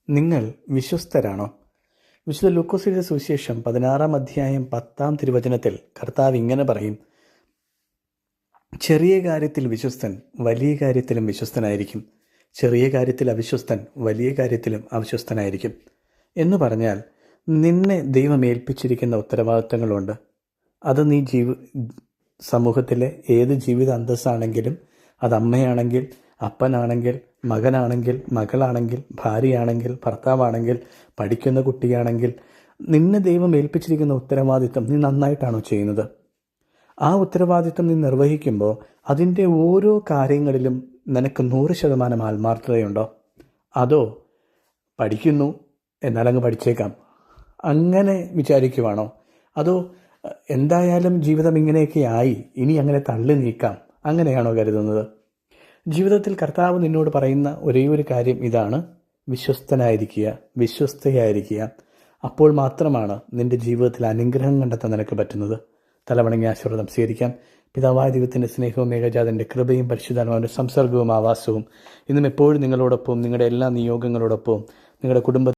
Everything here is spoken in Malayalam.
നിങ്ങൾ വിശ്വസ്തരാണോ? വിശുദ്ധ ലൂക്കോസിന്റെ സുവിശേഷം 16-ാം അധ്യായം 10-ാം തിരുവചനത്തിൽ കർത്താവ് ഇങ്ങനെ പറയും: ചെറിയ കാര്യത്തിൽ വിശ്വസ്തൻ വലിയ കാര്യത്തിലും വിശ്വസ്തനായിരിക്കും, ചെറിയ കാര്യത്തിൽ അവിശ്വസ്തൻ വലിയ കാര്യത്തിലും അവിശ്വസ്തനായിരിക്കും. എന്ന് പറഞ്ഞാൽ, നിന്നെ ദൈവം ഏൽപ്പിച്ചിരിക്കുന്ന ഉത്തരവാദിത്തങ്ങളുണ്ട്. അത് നീ സമൂഹത്തിലെ ഏത് ജീവിത അന്തസ്സാണെങ്കിലും, അത് അമ്മയാണെങ്കിൽ, അപ്പനാണെങ്കിൽ, മകനാണെങ്കിൽ, മകളാണെങ്കിൽ, ഭാര്യയാണെങ്കിൽ, ഭർത്താവാണെങ്കിൽ, പഠിക്കുന്ന കുട്ടിയാണെങ്കിൽ, നിന്നെ ദൈവം ഏൽപ്പിച്ചിരിക്കുന്ന ഉത്തരവാദിത്തം നീ നന്നായിട്ടാണോ ചെയ്യുന്നത്? ആ ഉത്തരവാദിത്തം നീ നിർവഹിക്കുമ്പോൾ അതിൻ്റെ ഓരോ കാര്യങ്ങളിലും നിനക്ക് 100% ആത്മാർത്ഥതയുണ്ടോ? അതോ പഠിക്കുന്നു എന്നാലങ്ങ് പഠിച്ചേക്കാം അങ്ങനെ വിചാരിക്കുവാണോ? അതോ എന്തായാലും ജീവിതം ഇങ്ങനെയൊക്കെ ആയി, ഇനി അങ്ങനെ തള്ളി നീക്കാം, അങ്ങനെയാണോ കരുതുന്നത്? ജീവിതത്തിൽ കർത്താവ് നിന്നോട് പറയുന്ന ഒരേ ഒരു കാര്യം ഇതാണ്: വിശ്വസ്തനായിരിക്കുക, വിശ്വസ്തയായിരിക്കുക. അപ്പോൾ മാത്രമാണ് നിന്റെ ജീവിതത്തിൽ അനുഗ്രഹം കണ്ടെത്താൻ നിനക്ക് പറ്റുന്നത്. തലവണങ്ങി ആശീർവാദം സ്വീകരിക്കാം. പിതാവായ ദൈവത്തിൻ്റെ സ്നേഹവും ഏകജാതൻ്റെ കൃപയും പരിശുദ്ധാത്മാവിൻ്റെ സംസർഗവും ആവാസവും ഇന്നും എപ്പോഴും നിങ്ങളോടൊപ്പം, നിങ്ങളുടെ എല്ലാ നിയോഗങ്ങളോടൊപ്പം, നിങ്ങളുടെ കുടുംബ